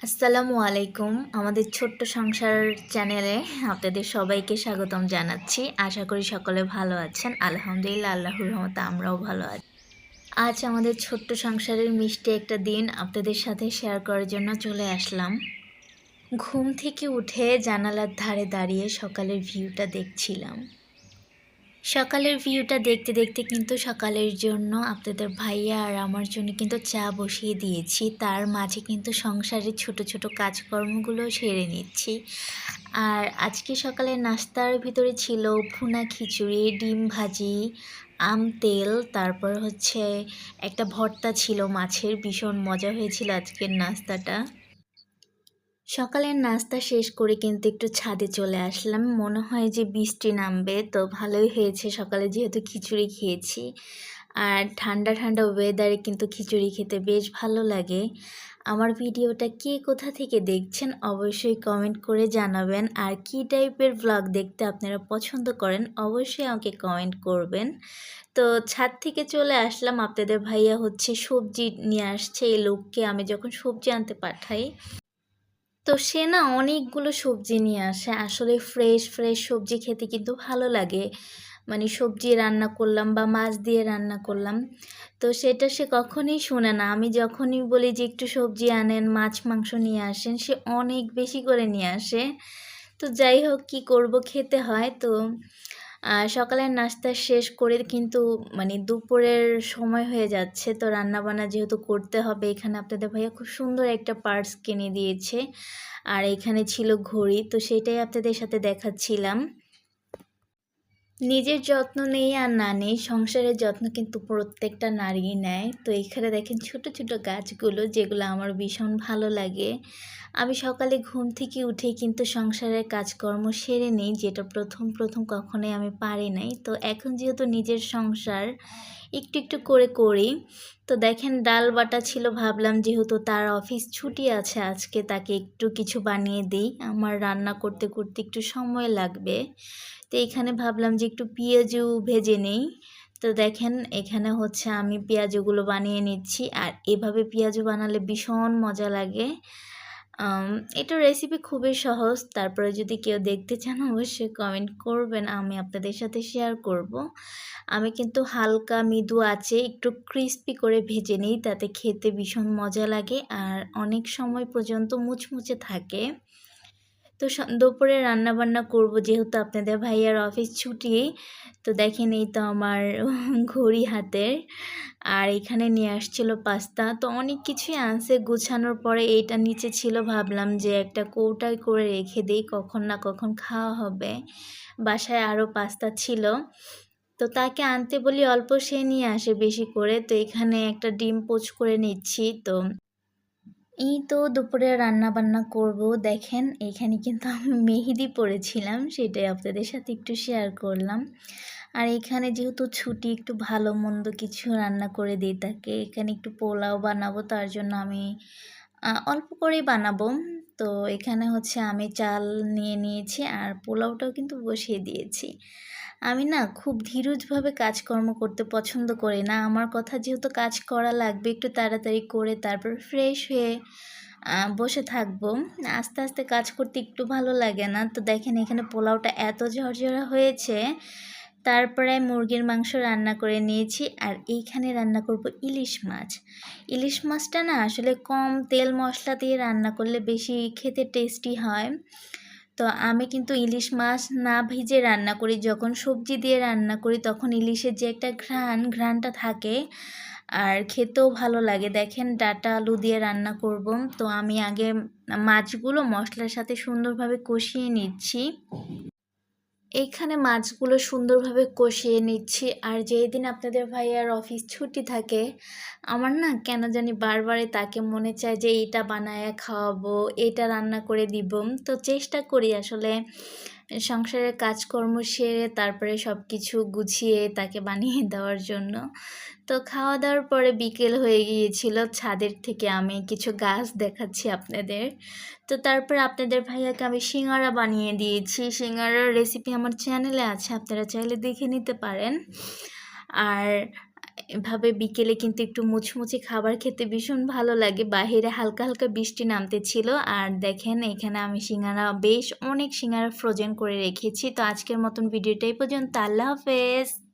আসসালামু আলাইকুম। আমাদের ছোট্ট সংসার চ্যানেলে আপনাদের সবাইকে স্বাগতম জানাচ্ছি। আশা করি সকলে ভালো আছেন। আলহামদুলিল্লাহ, আল্লাহর রহমতে আমরাও ভালো আছি। আজ আমাদের ছোট্ট সংসারের মিষ্টি একটা দিন আপনাদের সাথে শেয়ার করার জন্য চলে আসলাম। ঘুম থেকে উঠে জানালার ধারে দাঁড়িয়ে সকালের ভিউটা দেখছিলাম। সকালের ভিউটা দেখতে দেখতে কিন্তু সকালের জন্য আপনাদের ভাইয়া আর আমার জন্য কিন্তু চা বসিয়ে দিয়েছি। তার মাঝে কিন্তু সংসারের ছোট ছোট কাজকর্মগুলো সেরে নিচ্ছি। আর আজকে সকালের নাস্তার ভিতরে ছিল ভুনা খিচুড়ি, ডিম ভাজি, আম তেল, তারপর হচ্ছে একটা ভর্তা ছিল মাছের। ভীষণ মজা হয়েছিল আজকের নাস্তাটা। সকালের নাস্তা শেষ করে কিন্তু একটু ছাদে চলে আসলাম। মনে হয় যে বৃষ্টি নামবে, তো ভালোই হয়েছে সকালে যেহেতু খিচুড়ি খেয়েছি। আর ঠান্ডা ঠান্ডা ওয়েদারে কিন্তু খিচুড়ি খেতে বেশ ভালো লাগে। আমার ভিডিওটা কে কোথা থেকে দেখছেন অবশ্যই কমেন্ট করে জানাবেন। আর কী টাইপের ভ্লগ দেখতে আপনারা পছন্দ করেন অবশ্যই আমাকে কমেন্ট করবেন। তো ছাদ থেকে চলে আসলাম। আপনাদের ভাইয়া হচ্ছে সবজি নিয়ে আসছে। এই লোককে আমি যখন সবজি আনতে পাঠাই, তো সে না অনেকগুলো সবজি নিয়ে আসে। আসলে ফ্রেশ ফ্রেশ সবজি খেতে কিন্তু ভালো লাগে। মানে সবজি রান্না করলাম বা মাছ দিয়ে রান্না করলাম, তো সেটা সে কখনোই শোনে না। আমি যখনই বলি যে একটু সবজি আনেন, মাছ মাংস নিয়ে আসেন, সে অনেক বেশি করে নিয়ে আসে। তো যাই হোক, কী করব, খেতে হয়। তো সকালের নাস্তা শেষ করে কিন্তু মানে দুপুরের সময় হয়ে যাচ্ছে। তো রান্নাবান্না যেহেতু করতে হবে, এখানে আপনাদের ভাইয়া খুব সুন্দর একটা পার্স কিনে দিয়েছে। আর এখানে ছিল ঘড়ি, তো সেটাই আপনাদের সাথে দেখাচ্ছিলাম। নিজের যত্ন নেই আর না নেই, সংসারের যত্ন কিন্তু প্রত্যেকটা নারী নেয়। তো এখানে দেখেন ছোট ছোট গাছগুলো, যেগুলো আমার ভীষণ ভালো লাগে। আমি সকালে ঘুম থেকে উঠেই কিন্তু সংসারের কাজকর্ম সেরে নিই, যেটা প্রথম প্রথম কখনোই আমি পারি নাই। তো এখন যেহেতু নিজের সংসার, একটু একটু করে করি। তো দেখেন ডাল বাটা ছিল, ভাবলাম যেহেতু তার অফিস ছুটি আছে আজকে, তাকে একটু কিছু বানিয়ে দিই। আমার রান্না করতে করতে একটু সময় লাগবে, তো এখানে ভাবলাম যে একটু পেঁয়াজু ভেজে নেই। তো দেখেন এখানে হচ্ছে আমি পেঁয়াজুগুলো বানিয়ে নিচ্ছি। আর এভাবে পেঁয়াজু বানালে ভীষণ মজা লাগে। এটার রেসিপি খুবই সহজ। তারপরে যদি কেউ দেখতে চান অবশ্যই কমেন্ট করবেন, আমি আপনাদের সাথে শেয়ার করব। আমি কিন্তু হালকা মৃদু আঁচে একটু ক্রিস্পি করে ভেজে নিই, তাতে খেতে ভীষণ মজা লাগে আর অনেক সময় পর্যন্ত মুচমুচে থাকে। তো দুপুরে রান্নাবান্না করব, যেহেতু আপনাদের ভাইয়ার অফিস ছুটি। তো দেখেন এই তো আমার ঘড়ি হাতের। আর এখানে নিয়ে আসছিল পাস্তা। তো অনেক কিছুই আনছে, গুছানোর পরে এইটা নিচে ছিল, ভাবলাম যে একটা কৌটায় করে রেখে দিই, কখন না কখন খাওয়া হবে। বাসায় আরও পাস্তা ছিল, তো তাকে আনতে বলি অল্প, সে নিয়ে আসে বেশি করে। তো এখানে একটা ডিম পোচ করে নিচ্ছি। তো এই তো দুপুরে রান্না বান্না করব। দেখেন এখানে কিন্তু আমি মেহেদি পড়েছিলাম, সেটাই আপনাদের সাথে একটু শেয়ার করলাম। আর এখানে যেহেতু ছুটি, একটু ভালো মন্দ কিছু রান্না করে দিই তাকে। এখানে একটু পোলাও বানাবো, তার জন্য আমি অল্প করেই বানাবো। তো এখানে হচ্ছে আমি চাল নিয়ে নিয়েছি আর পোলাওটাও কিন্তু বসিয়ে দিয়েছি। আমি না খুব ধীরজভাবে কাজকর্ম করতে পছন্দ করি না। আমার কথা যেহেতু কাজ করা লাগবে, একটু তাড়াতাড়ি করে তারপর ফ্রেশ হয়ে বসে থাকবো। আস্তে আস্তে কাজ করতে একটু ভালো লাগে না। তো দেখেন এখানে পোলাওটা এত ঝরঝরা হয়েছে। তারপরে মুরগির মাংস রান্না করে নিয়েছি আর এইখানে রান্না করব ইলিশ মাছ। ইলিশ মাছটা না আসলে কম তেল মশলা দিয়ে রান্না করলে বেশি খেতে টেস্টি হয়। তো আমি কিন্তু ইলিশ মাছ না ভেজে রান্না করি, যখন সবজি দিয়ে রান্না করি তখন ইলিশের যে একটা ঘ্রাণটা থাকে আর খেতেও ভালো লাগে। দেখেন ডাঁটা আলু দিয়ে রান্না করব। তো আমি আগে মাছগুলো মশলার সাথে সুন্দরভাবে কষিয়ে নিচ্ছি। এইখানে মাছগুলো সুন্দরভাবে কষিয়ে নিচ্ছি। আর যেই দিন আপনাদের ভাইয়ার অফিস ছুটি থাকে, আমার না কেন জানি বারবারই তাকে মনে চায় যে এইটা বানায় খাওয়াবো, এটা রান্না করে দিব। তো চেষ্টা করি আসলে সংসারের কাজকর্ম সেরে তারপরে সব কিছু গুছিয়ে তাকে বানিয়ে দেওয়ার জন্য। তো খাওয়া দাওয়ার পরে বিকেল হয়ে গিয়েছিল, ছাদের থেকে আমি কিছু গাছ দেখাচ্ছি আপনাদের। তো তারপর আপনাদের ভাইয়াকে আমি সিঙ্গারা বানিয়ে দিয়েছি। সিঙ্গারার রেসিপি আমার চ্যানেলে আছে, আপনারা চাইলে দেখে নিতে পারেন। আর এভাবে বিকেলে কিন্তু একটু মুচমুচে খাবার খেতে ভীষণ ভালো লাগে। বাহিরে হালকা, হালকা বৃষ্টি নামতেছিল। আর দেখেন এখানে আমি সিঙ্গারা বেশ অনেক সিঙ্গারা ফ্রোজেন করে রেখেছি। তো আজকের মতন ভিডিওটা এই পর্যন্ত। আল্লাহ হাফেজ।